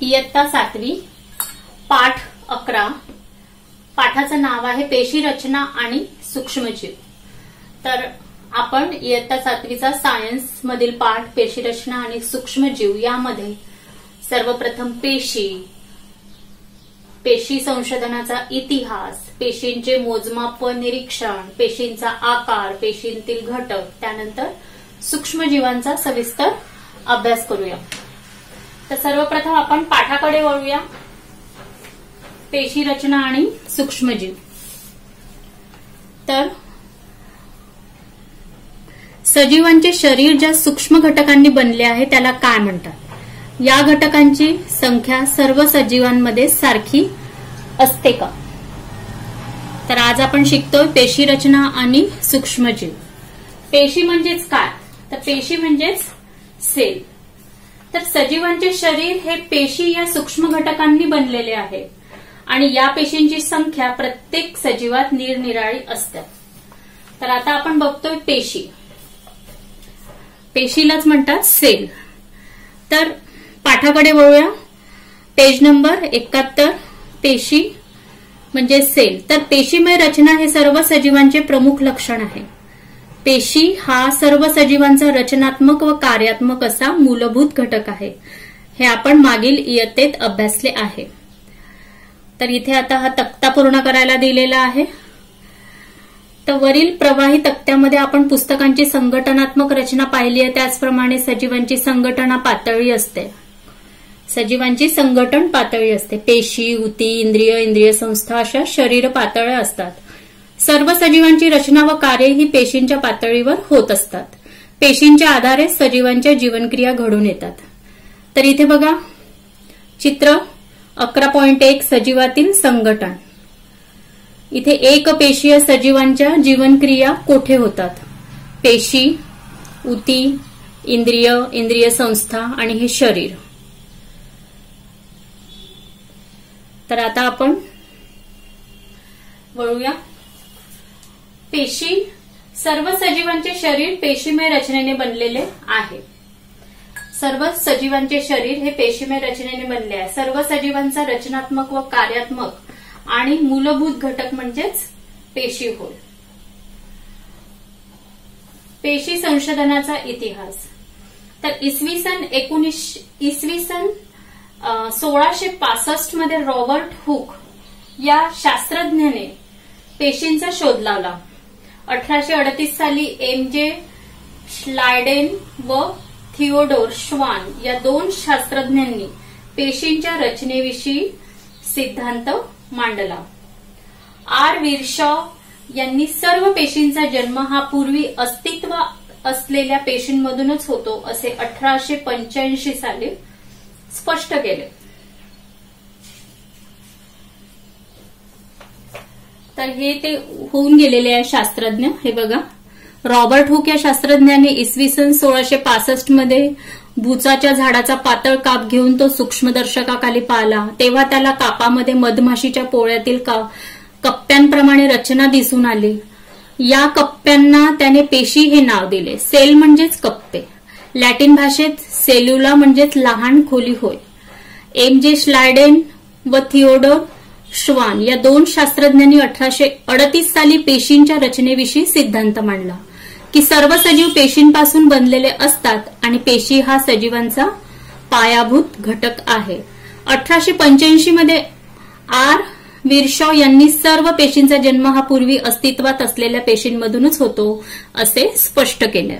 इयत्ता 7वी पाठ 11 पाठाचं नाव आहे पेशी रचना आणि सूक्ष्मजीव। तर आपण इयत्ता 7वीचा सायन्स मधील पाठ पेशी रचना आणि सूक्ष्मजीव यामध्ये सर्वप्रथम पेशी संशोधनाचा इतिहास, पेशींचे मोजमाप व निरीक्षण, पेशींचा आकार, पेशींतील घटक, त्यानंतर सूक्ष्मजीवांचा सविस्तर अभ्यास करूया। तर सर्वप्रथम आपण पाठाकडे वळूया। पेशी रचना आणि सूक्ष्मजीव। तर सजीवांचे शरीर ज्या सूक्ष्म घटकांनी बनले आहे त्याला काय म्हणतात? या घटकांची संख्या सर्व सजीवांमध्ये सारखी असते का? तर आज आपण शिकतोय पेशी रचना आणि सूक्ष्मजीव। पेशी म्हणजेच काय? तर पेशी म्हणजेच सेल। तर सजीवांचे शरीर हे पेशी या सूक्ष्म घटकांनी बनलेले आहे आणि या पेशींची संख्या प्रत्येक सजीवात निरनिराळी असते। तर आता आपण बघतोय पेशी, पेशीलाच म्हणतात सेल। तर पाठाकडे वळूया। पेज नंबर 71 पेशी म्हणजे सेल। तर पेशीमय रचना हे सर्व सजीवांचे प्रमुख लक्षण आहे। पेशी हा सर्व सजीवांचा रचनात्मक व कार्यात्मक असा मूलभूत घटक आहे। हे आपण मागील इयत्तेत अभ्यासले आहे। तर इथे आता हा तक्ता पूर्ण करायला दिलेला आहे। तर वरील प्रवाही तक्त्यामध्ये आपण पुस्तकांची संघटनात्मक रचना पाहिली आहे, त्याचप्रमाणे सजीवांची संघटना पातळी असते। सजीवांची संघटन पातळी असते। पेशी, ऊती, इंद्रिय संस्था अशा शरीर पातळ्या असतात। सर्व सजीवांची रचना व कार्य ही पेशींच्या पातळीवर होत असतात। पेशींच्या आधारे सजीवांच्या जीवनक्रिया घडून येतात। तर इथे बघा चित्र 11.1 सजीवातील संघटन। इथे एक पेशीय सजीवांच्या जीवनक्रिया कोठे होतात? पेशी, ऊती, इंद्रिय संस्था आणि हे शरीर। तर आता आपण वळूया। पेशी, सर्व सजीवांचे शरीर पेशीमय रचनेने बनलेले आहे। सर्व सजीवांचे शरीर हे पेशीमय रचनेने बनले आहे। सर्व सजीवांचा रचनात्मक व कार्यात्मक आणि मूलभूत घटक म्हणजेच पेशी होय। पेशी संशोधनाचा इतिहास। तर इसवी सन 1665 मध्ये रॉबर्ट हुक या शास्त्रज्ञाने पेशींचा शोध लावला। 1838 साली एम.जे. श्लायडेन व थिओडोर श्वान या दोन शास्त्रज्ञांनी पेशींच्या रचनेविषयी सिद्धांत मांडला। आर. विरशॉ यांनी सर्व पेशींचा जन्म हा पूर्वी अस्तित्व असलेल्या पेशींमधूनच होतो असे 1885 साली स्पष्ट केले। तर हे ते होऊन गेलेले आहे शास्त्रज्ञ। हे बघा, रॉबर्ट हुक या शास्त्रज्ञाने इसवी सन 1665 मध्ये बुचाच्या झाडाचा पातळ काप घेऊन तो सूक्ष्मदर्शकाखाली पाहिला। तेव्हा त्याला कापामध्ये मधमाशीच्या पोळ्यातील कप्प्यांप्रमाणे रचना दिसून आली। या कप्प्यांना त्याने पेशी हे नाव दिले। सेल म्हणजेच कप्पे, लॅटिन भाषेत सेल्युला म्हणजेच लहान खोली होय। एम.जे. श्लायडेन व थिओडोर श्वान या दोन शास्त्रज्ञांनी 1838 साली पेशींच्या रचनेविषयी सिद्धांत मांडला की सर्व सजीव पेशींपासून बनलेले असतात आणि पेशी हा सजीवांचा पायाभूत घटक आहे। 1885 मध्ये आर. विरशॉ यांनी सर्व पेशींचा जन्म हा पूर्वी अस्तित्वात असलेल्या पेशींमधूनच होतो असे स्पष्ट केले।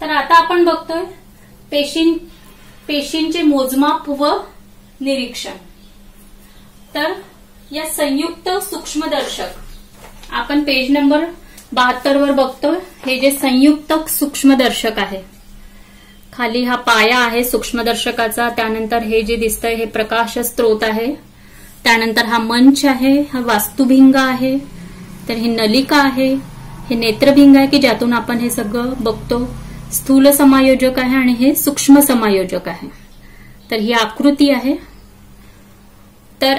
तर आता आपण बघतोय पेशींचे मोजमाप व निरीक्षण। तर या संयुक्त सूक्ष्मदर्शक आपण पेज नंबर 72 वर बघतोय। हे जे संयुक्त सूक्ष्मदर्शक आहे, खाली हा पाया आहे सूक्ष्मदर्शकाचा, त्यानंतर हे जे दिसतंय हे प्रकाश स्त्रोत आहे, त्यानंतर हा मंच आहे, हा वास्तुभिंग आहे, तर ही नलिका आहे, हे नेत्रभिंग आहे की ज्यातून आपण हे सगळं बघतो, स्थूल समायोजक आहे आणि हे सूक्ष्म समायोजक आहे। तर ही आकृती आहे। तर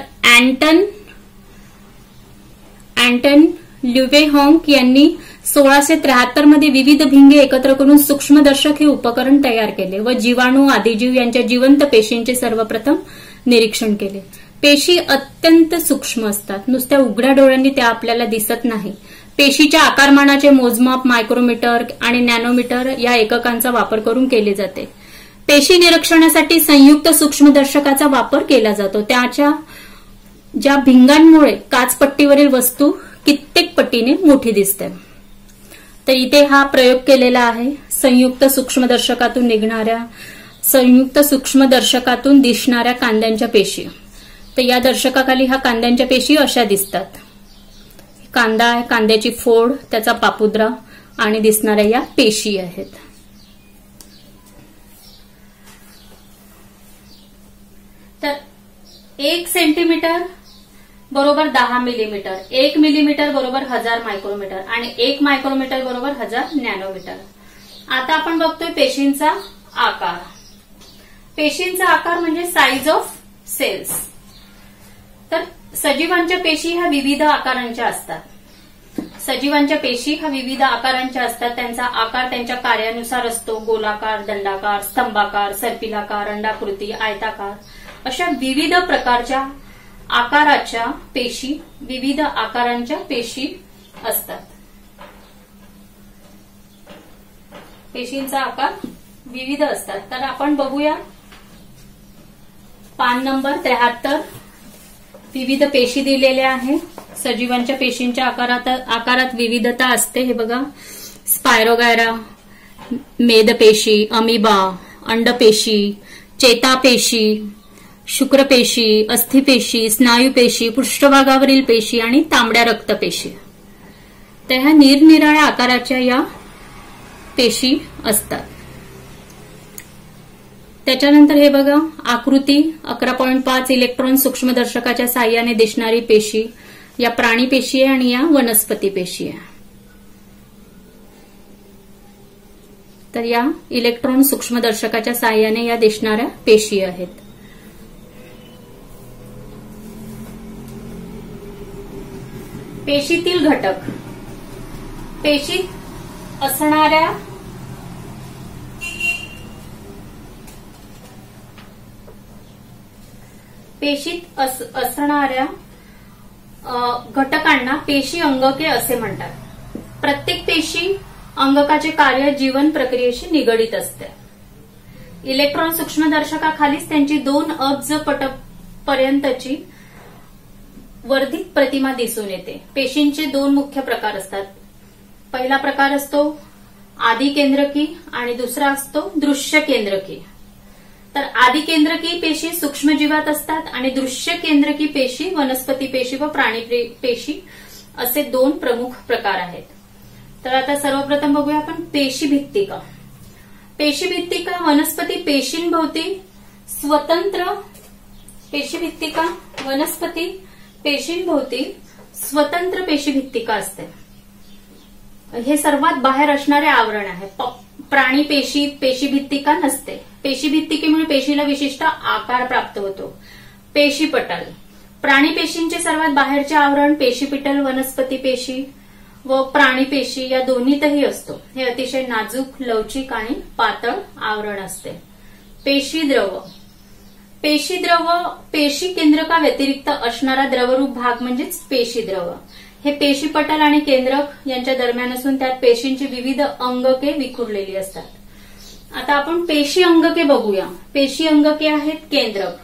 अँटन ल्युवेहोंक यांनी 1673 मध्ये विविध भिंगे एकत्र करून सूक्ष्मदर्शक हे उपकरण तयार केले व जीवाणू आदिजीव यांच्या जिवंत पेशींचे सर्वप्रथम निरीक्षण केले. पेशी अत्यंत सूक्ष्म असतात. नुसत्या उघड्या डोळ्यांनी त्या आपल्याला दिसत नाही. पेशीच्या आकारमानाचे मोजमाप मायक्रोमीटर आणि नॅनोमीटर या एककांचा वापर करून केले जाते. पेशी निरीक्षणासाठी संयुक्त सूक्ष्मदर्शकाचा वापर केला जातो. त्याच्या ज्या भिंगांमुळे काचपट्टीवरील वस्तू कित्येक पटीने मोठी दिसते. तर इथे हा प्रयोग केलेला आहे. संयुक्त सूक्ष्मदर्शकातून दिसणाऱ्या कांद्यांच्या पेशी. तर या दर्शकाखाली ह्या कांद्यांच्या पेशी अशा दिसतात. कांदा आहे, कांद्याची फोड, त्याचा पापुद्रा आणि दिसणाऱ्या या पेशी आहेत. तर 1 सेंटीमीटर बरोबर 10 मिलीमीटर, 1 मिलीमीटर बरोबर 1000 मायक्रोमीटर आणि 1 मायक्रोमीटर बरोबर 1000 नॅनोमीटर. आता आपण बघतोय पेशींचा आकार. पेशींचा आकार म्हणजे साईज ऑफ सेल्स. तर सजीवांच्या पेशी ह्या विविध आकारांच्या असतात. त्यांचा आकार त्यांच्या कार्यानुसार असतो. गोलाकार, दंडाकार, स्तंभाकार, सर्पिलाकार, अंडाकृती, आयताकार अशा विविध प्रकारच्या आकाराच्या पेशी, विविध आकारांच्या पेशी असतात. पेशींचा आकार विविध असतात. तर आपण बघूया पान नंबर 73. विविध पेशी दिलेल्या आहे. सजीवांच्या पेशींच्या आकारात विविधता असते. हे बघा, स्पायरोगॅरा, मेदपेशी, अमिबा, अंडपेशी, चेतापेशी, शुक्रपेशी, अस्थिपेशी, स्नायूपेशी, पृष्ठभागावरील पेशी आणि तांबड्या रक्तपेशी. तर ह्या निरनिराळ्या आकाराच्या या पेशी असतात. त्याच्यानंतर हे बघा, आकृती 11.5 इलेक्ट्रॉन सूक्ष्मदर्शकाच्या साह्याने दिसणारी पेशी. या प्राणी पेशी आहे आणि या वनस्पती पेशी आहे. तर या इलेक्ट्रॉन सूक्ष्मदर्शकाच्या साह्याने या दिसणाऱ्या पेशी आहेत. पेशीतील घटक. पेशीत असणाऱ्या घटकांना पेशी अंगके असे म्हणतात. प्रत्येक पेशी अंगकाचे कार्य जीवन प्रक्रियेशी निगडित असते. इलेक्ट्रॉन सूक्ष्मदर्शकाखालीच त्यांची 2 अब्ज पर्यंतची वर्धित प्रतिमा दिसून येते. पेशींचे 2 मुख्य प्रकार असतात. पहिला प्रकार असतो आदी केंद्रकी आणि दुसरा असतो दृश्य केंद्रकी. तर आदी केंद्रकी पेशी सूक्ष्मजीवात असतात आणि दृश्य केंद्रकी पेशी वनस्पती पेशी व प्राणी पेशी असे 2 प्रमुख प्रकार आहेत. तर आता सर्वप्रथम बघूया आपण पेशीभित्तिका. पेशीभित्तिका वनस्पती पेशींभोवती स्वतंत्र पेशीभित्तिका असते. हे सर्वात बाहेर असणारे आवरण आहे. प्राणी पेशीभित्तिका नसते. पेशीभित्तिकेमुळे पेशीला विशिष्ट आकार प्राप्त होतो. पेशीपटल. प्राणी पेशींचे सर्वात बाहेरचे आवरण पेशीपटल वनस्पती पेशी व प्राणी पेशी या दोन्हीतही असतो. हे अतिशय नाजूक, लवचिक आणि पातळ आवरण असते. पेशीद्रव. पेशी केंद्रका व्यतिरिक्त असणारा द्रवरूप भाग म्हणजेच पेशीद्रव. हे पेशीपटल आणि केंद्रक यांच्या दरम्यान असून त्यात पेशींची विविध अंगके विखुरलेली असतात. आता आपण पेशी अंगके बघूया. पेशी अंगके आहेत केंद्रक.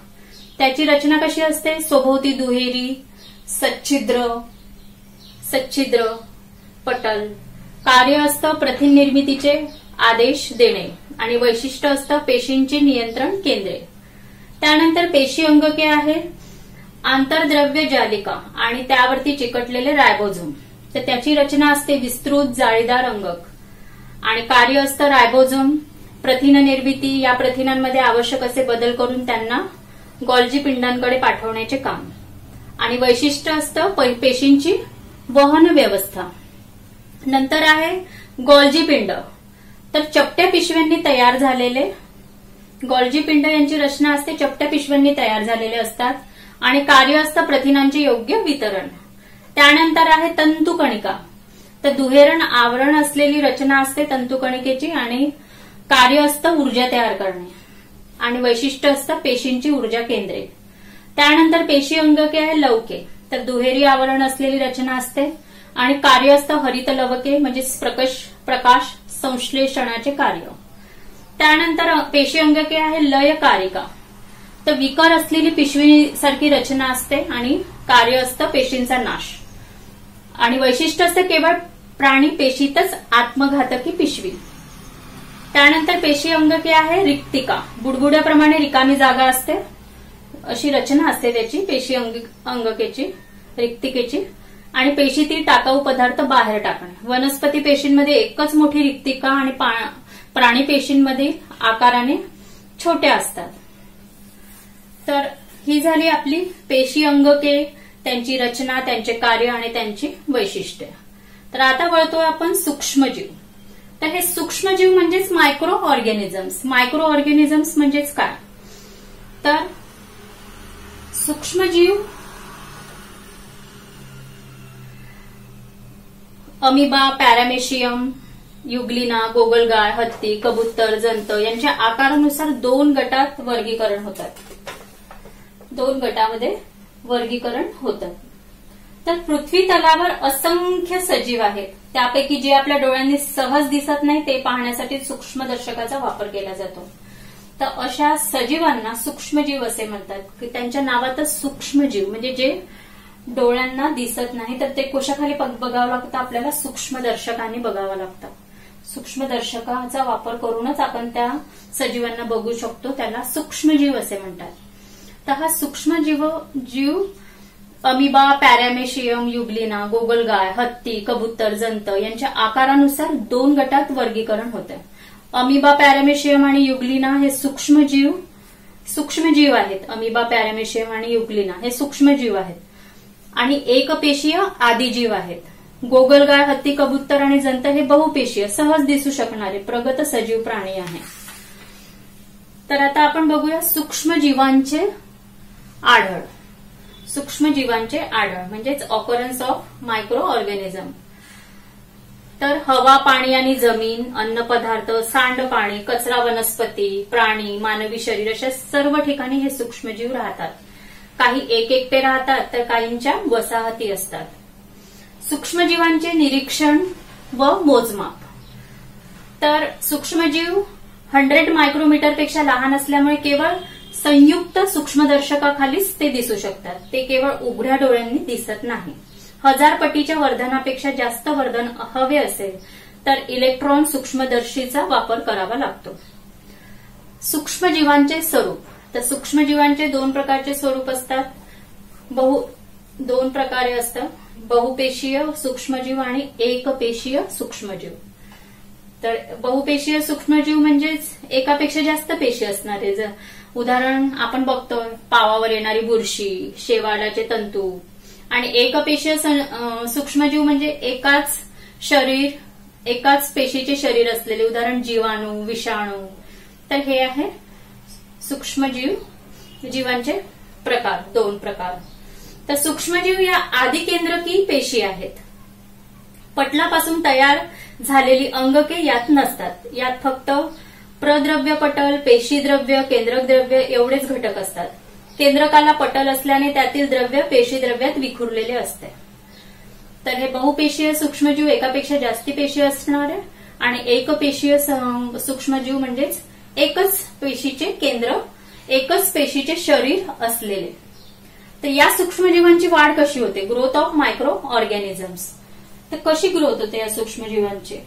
त्याची रचना कशी असते? स्वभोवती दुहेरी सच्छिद्र पटल. कार्य असतं प्रथिननिर्मितीचे आदेश देणे आणि वैशिष्ट्य असतं पेशींची नियंत्रण केंद्रे. त्यानंतर पेशी अंगके आहेत आंतरद्रव्य जालिका आणि त्यावरती चिकटलेले रायबोझोम. तर त्याची रचना असते विस्तृत जाळीदार अंगक आणि कार्य असतं रायबोझोम प्रथिन निर्मिती, या प्रथिनांमध्ये आवश्यक असे बदल करून त्यांना गॉल्जी पिंडांकडे पाठवण्याचे काम. आणि वैशिष्ट्य असतं पेशींची वहन व्यवस्था. नंतर आहे गॉल्जी पिंड. तर चपट्या पिशव्यांनी तयार झालेले गॉल्जी पिंड यांची रचना असते चपट्या पिशव्यांनी तयार झालेले असतात आणि कार्य असतं प्रथिनांचे योग्य वितरण. त्यानंतर आहे तंतुकणिका. तर दुहेरण आवरण असलेली रचना असते तंतुकणिकेची आणि कार्य असतं ऊर्जा तयार करणे आणि वैशिष्ट्य असतं पेशींची ऊर्जा केंद्रे. त्यानंतर पेशी अंगके आहे लवके. तर दुहेरी आवरण असलेली रचना असते आणि कार्य असतं हरित लवके म्हणजे प्रकाश संश्लेषणाचे कार्य. त्यानंतर पेशी अंगके आहे लयकारिका. तर विकर असलेली पिशवीसारखी रचना असते आणि कार्य असतं पेशींचा नाश आणि वैशिष्ट्य असतं केवळ प्राणी पेशीतच आत्मघातकी पिशवी. त्यानंतर पेशी अंगके आहे रिक्तिका. बुडबुड्याप्रमाणे रिकामी जागा असते अशी रचना असते त्याची पेशी अंगकेची रिक्तिकेची आणि पेशीतील टाकाऊ पदार्थ बाहेर टाकणे. वनस्पती पेशींमध्ये एकच मोठी रिक्तिका आणि प्राणी पेशींमध्ये आकाराने छोट्या असतात. तर ही झाली आपली पेशी अंगके, त्यांची रचना, त्यांचे कार्य आणि त्यांची वैशिष्ट्ये. तर आता वळतो आपण सूक्ष्मजीव. तर हे सूक्ष्मजीव म्हणजेच मायक्रो ऑर्गॅनिझम्स. मायक्रो ऑर्गॅनिझम्स म्हणजेच काय? तर सूक्ष्मजीव अमिबा, पॅरामेशियम, युग्लिना, गोगलगाय, हत्ती, कबूतर, जंत यांच्या आकारानुसार 2 गटात वर्गीकरण होतात. 2 गटामध्ये वर्गीकरण होतं. तर पृथ्वी तलावर असंख्य सजीव आहेत. त्यापैकी जे आपल्या डोळ्यांनी सहज दिसत नाही ते पाहण्यासाठी सूक्ष्मदर्शकाचा वापर केला जातो. तर अशा सजीवांना सूक्ष्मजीव असे म्हणतात की त्यांच्या नावातच सूक्ष्मजीव म्हणजे जे डोळ्यांना दिसत नाही तर ते कोशाखाली बघावं लागतं आपल्याला, सूक्ष्मदर्शकाने बघावं लागतं. सूक्ष्मदर्शकाचा वापर करूनच आपण त्या सजीवांना बघू शकतो, त्याला सूक्ष्मजीव असे म्हणतात. तर हा सूक्ष्मजीव अमिबा, पॅरामेशियम, युग्लिना, गोगलगाय, हत्ती, कबूतर, जंत यांच्या आकारानुसार 2 गटात वर्गीकरण होतं. अमिबा, पॅरामेशियम आणि युग्लिना हे सूक्ष्मजीव आहेत. अमिबा, पॅरामेशियम आणि युग्लिना हे सूक्ष्मजीव आहेत आणि एकपेशीय आदिजीव आहेत. गोगलगाय, हत्ती, कबूतर आणि जंत हे बहुपेशीय सहज दिसू शकणारे प्रगत सजीव प्राणी आहेत. तर आता आपण बघूया सूक्ष्मजीवांचे आढळ. सूक्ष्मजीवांचे आढळ म्हणजेच ऑकरन्स ऑफ मायक्रो ऑर्गॅनिझम. तर हवा, पाणी आणि जमीन, अन्नपदार्थ, सांडपाणी, कचरा, वनस्पती, प्राणी, मानवी शरीर अशा सर्व ठिकाणी हे सूक्ष्मजीव राहतात. काही एकटे राहतात तर काहींच्या वसाहती असतात. सूक्ष्मजीवांचे निरीक्षण व मोजमाप. तर सूक्ष्मजीव 100 मायक्रोमीटरपेक्षा लहान असल्यामुळे केवळ संयुक्त सूक्ष्मदर्शकाखालीच ते दिसू शकतात. ते केवळ उघड्या डोळ्यांनी दिसत नाही. 1000 पटीच्या वर्धनापेक्षा जास्त वर्धन हवे असेल तर इलेक्ट्रॉन सूक्ष्मदर्शीचा वापर करावा लागतो. सूक्ष्मजीवांचे स्वरूप. तर सूक्ष्मजीवांचे 2 प्रकारचे स्वरूप असतात. 2 प्रकारे असतात, बहुपेशीय सूक्ष्मजीव आणि एकपेशीय सूक्ष्मजीव. तर बहुपेशीय सूक्ष्मजीव म्हणजेच एकापेक्षा जास्त पेशी असणारे. उदाहरण आपण बघतो पावावर येणारी बुरशी, शेवाळाचे तंतू. आणि एकपेशीय सूक्ष्मजीव म्हणजे एकाच पेशीचे शरीर असलेले, उदाहरण जीवाणू, विषाणू. तर हे आहे सूक्ष्मजीवांचे प्रकार, 2 प्रकार. तर सूक्ष्मजीव या आदिकेंद्रकी पेशी आहेत. पटलापासून तयार झालेली अंगके यात नसतात. यात फक्त प्रद्रव्य पटल, पेशीद्रव्य, केंद्रक द्रव्य एवढेच घटक असतात. केंद्रकाला पटल असल्याने त्यातील द्रव्य पेशीद्रव्यात विखुरलेले असते. तर हे बहुपेशीय सूक्ष्मजीव एकापेक्षा जास्ती पेशी असणारे आणि एकपेशीय सूक्ष्मजीव म्हणजेच एकच पेशीचे केंद्र, एकच पेशीचे शरीर असलेले. तर या सूक्ष्मजीवांची वाढ कशी होते? Growth of micro organisms. तर कशी ग्रोथ होते या सूक्ष्मजीवांची?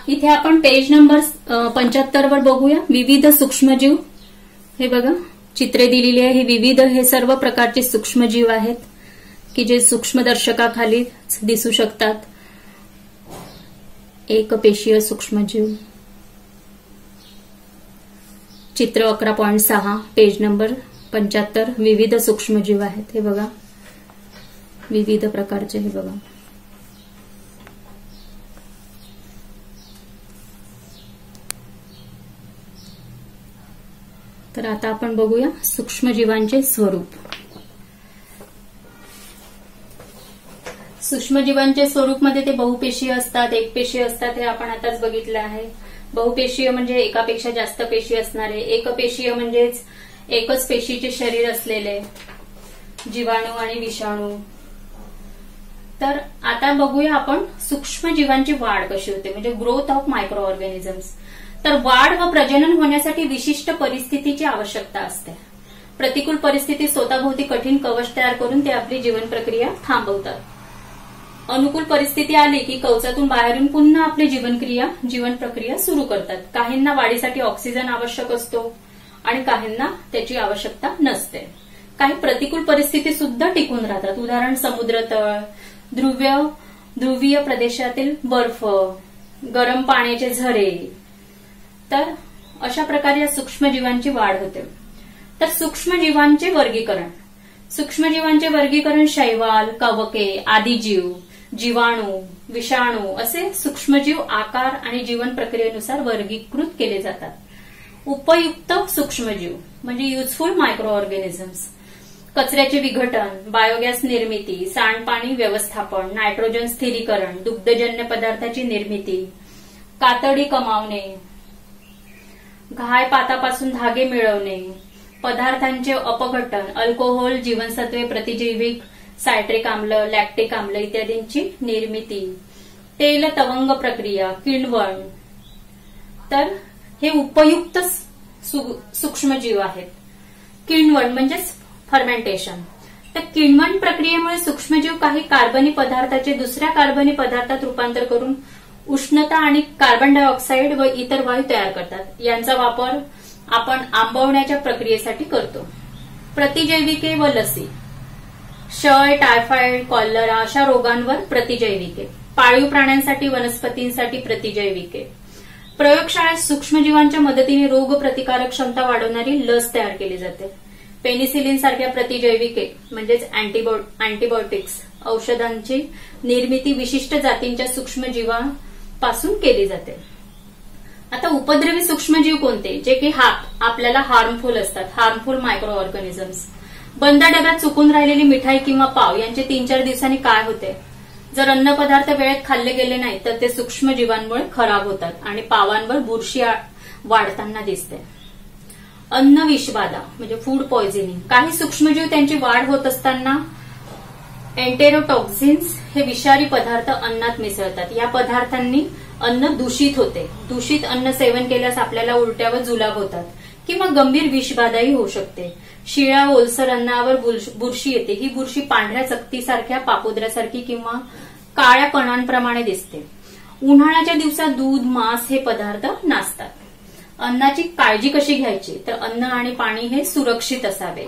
इथे आपण पेज नंबर 75 वर बघूया विविध सूक्ष्मजीव. हे बघा चित्रे दिलेली आहे. ही विविध हे सर्व प्रकारचे सूक्ष्मजीव आहेत की जे सूक्ष्मदर्शकाखाली दिसू शकतात. एकपेशीय सूक्ष्मजीव. चित्र 11.6 पेज नंबर 75. विविध सूक्ष्मजीव आहेत. हे बघा, विविध प्रकारचे. हे बघा, तर आता आपण बघूया सूक्ष्मजीवांचे स्वरूप. सूक्ष्मजीवांचे स्वरूपमध्ये ते बहुपेशीय असतात, एकपेशीय असतात. हे आपण आताच बघितलं आहे. बहुपेशीय म्हणजे एकापेक्षा जास्त पेशी असणारे. एकपेशीय म्हणजेच एकच पेशीचे शरीर असलेले जीवाणू आणि विषाणू. तर आता बघूया आपण सूक्ष्मजीवांची वाढ कशी होते, म्हणजे ग्रोथ ऑफ मायक्रो ऑर्गॅनिझम्स. तर वाढ व प्रजनन होण्यासाठी विशिष्ट परिस्थितीची आवश्यकता असते. प्रतिकूल परिस्थिती स्वतःभोवती कठीण कवच तयार करून ते आपली जीवन प्रक्रिया थांबवतात. अनुकूल परिस्थिती आली की कवचातून बाहेरून पुन्हा आपली जीवन प्रक्रिया सुरू करतात. काहींना वाढीसाठी ऑक्सिजन आवश्यक असतो आणि काहींना त्याची आवश्यकता नसते. काही प्रतिकूल परिस्थिती सुद्धा टिकून राहतात. उदाहरण समुद्रतळ, ध्रुवीय प्रदेशातील बर्फ, गरम पाण्याचे झरे. तर अशा प्रकारे या सूक्ष्मजीवांची वाढ होते. तर सूक्ष्मजीवांचे वर्गीकरण. सूक्ष्मजीवांचे वर्गीकरण शैवाल, कवके, आदिजीव, जीवाणू, विषाणू असे सूक्ष्मजीव आकार आणि जीवन प्रक्रियेनुसार वर्गीकृत केले जातात. उपयुक्त सूक्ष्मजीव म्हणजे युजफुल मायक्रो ऑर्गॅनिझम्स. कचऱ्याचे विघटन, बायोगॅस निर्मिती, सांडपाणी व्यवस्थापन, नायट्रोजन स्थिरीकरण, दुग्धजन्य पदार्थाची निर्मिती, कातडी कमावणे, घाय पातापासून धागे मिळवणे, पदार्थांचे अपघटन, अल्कोहोल, जीवनसत्वे, प्रतिजैविक, सायट्रिक आम्ल, लॅक्टिक आम्ल इत्यादींची निर्मिती, तेल तवंग प्रक्रिया, किण्वन. तर हे उपयुक्त सूक्ष्मजीव आहेत. किण्वन म्हणजेच फर्मेंटेशन. तर किण्वन प्रक्रियेमुळे सूक्ष्मजीव काही कार्बनी पदार्थाचे दुसऱ्या कार्बनी पदार्थात रूपांतर करून उष्णता आणि कार्बन डायऑक्साईड व इतर वायू तयार करतात. यांचा वापर आपण आंबवण्याच्या प्रक्रियेसाठी करतो. प्रतिजैविके व लसी. क्षय, टायफॉइड, कॉलरा अशा रोगांवर प्रतिजैविके. पाळीव प्राण्यांसाठी, वनस्पतींसाठी प्रतिजैविके. प्रयोगशाळेत सूक्ष्मजीवांच्या मदतीने रोग प्रतिकारक क्षमता वाढवणारी लस तयार केली जाते. पेनिसिलिन सारख्या प्रतिजैविके म्हणजेच अँटीबायोटिक्स औषधांची निर्मिती विशिष्ट जातींच्या सूक्ष्मजीवांपासून केली जाते. आता उपद्रवी सूक्ष्मजीव कोणते, जे की आपल्याला हार्मफुल असतात. Harmful micro organisms. बंद डब्यात चुकून राहिलेली मिठाई किंवा पाव यांचे 3-4 दिवसांनी काय होते, जर अन्न पदार्थ वेळेत खाल्ले गेले नाही तर ते सूक्ष्मजीवांमुळे खराब होतात आणि पावांवर बुरशी वाढताना दिसते. अन्न विषबाधा म्हणजे फूड पॉयझनिंग. काही सूक्ष्मजीव त्यांची वाढ होत असताना एंटेरोटॉक्झिन्स हे विषारी पदार्थ अन्नात मिसळतात. या पदार्थांनी अन्न दूषित होते. दूषित अन्न सेवन केल्यास आपल्याला उलट्या व जुलाब होतात किंवा गंभीर विषबाधाही होऊ शकते. शिळ्या ओलसर अन्नावर बुरशी येते. ही बुरशी पांढऱ्या चकतीसारख्या, पापुद्र्यासारखी किंवा काळ्या कणांप्रमाणे दिसते. उन्हाळ्याच्या दिवसात दूध, मांस हे पदार्थ नासतात. अन्नाची काळजी कशी घ्यायची, तर अन्न आणि पाणी हे सुरक्षित असावे.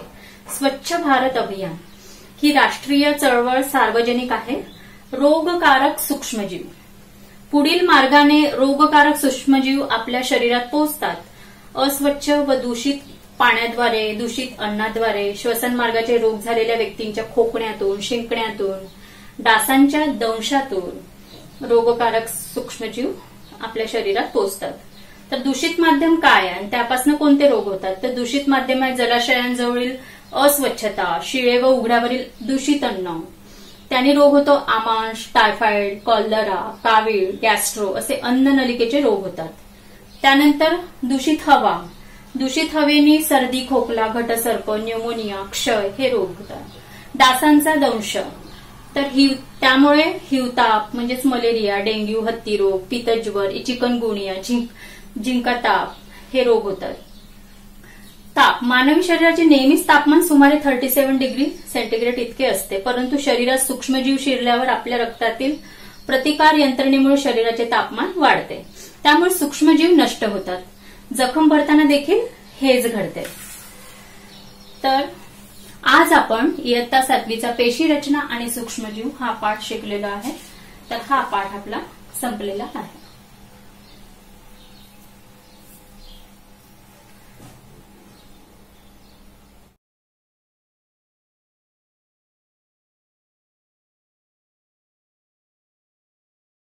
स्वच्छ भारत अभियान ही राष्ट्रीय चळवळ सार्वजनिक आहे. रोगकारक सूक्ष्मजीव. पुढील मार्गाने रोगकारक सूक्ष्मजीव आपल्या शरीरात पोहोचतात. अस्वच्छ व दूषित पाण्याद्वारे, दूषित अन्नाद्वारे, श्वसन मार्गाचे रोग झालेल्या व्यक्तींच्या खोकण्यातून, शिंकण्यातून, डासांच्या दंशातून रोगकारक सूक्ष्मजीव आपल्या शरीरात पोहोचतात. तर दूषित माध्यम काय आणि त्यापासून कोणते रोग होतात, तर दूषित माध्यम आहे जलाशयांजवळील अस्वच्छता, शिळे व उघड्यावरील दूषित अन्न. त्याने रोग होतो आमांश, टायफॉइड, कॉलरा, कावीळ, गॅस्ट्रो असे अन्ननलिकेचे रोग होतात. त्यानंतर दूषित हवा. दूषित हवेने सर्दी, खोकला, घटसर्प, न्यूमोनिया, क्षय हे रोग होतात. डासांचा दंश. तर त्यामुळे हिवताप म्हणजेच मलेरिया, डेंग्यू, हत्तीरोग, पित्तज्वर, चिकनगुनिया, झिंका ताप हे रोग होतात. ताप. मानवी शरीराचे नेहमीच तापमान सुमारे 37 डिग्री सेंटीग्रेड इतके असते, परंतु शरीरात सूक्ष्मजीव शिरल्यावर आपल्या रक्तातील प्रतिकार यंत्रणेमुळे शरीराचे तापमान वाढते. त्यामुळे सूक्ष्मजीव नष्ट होतात. जखम भरताना देखील हेच घडते. तर आज आपण इयत्ता 7वीचा पेशी रचना आणि सूक्ष्मजीव हा पाठ शिकलेलो आहे. तर हा पाठ आपला संपलेला आहे.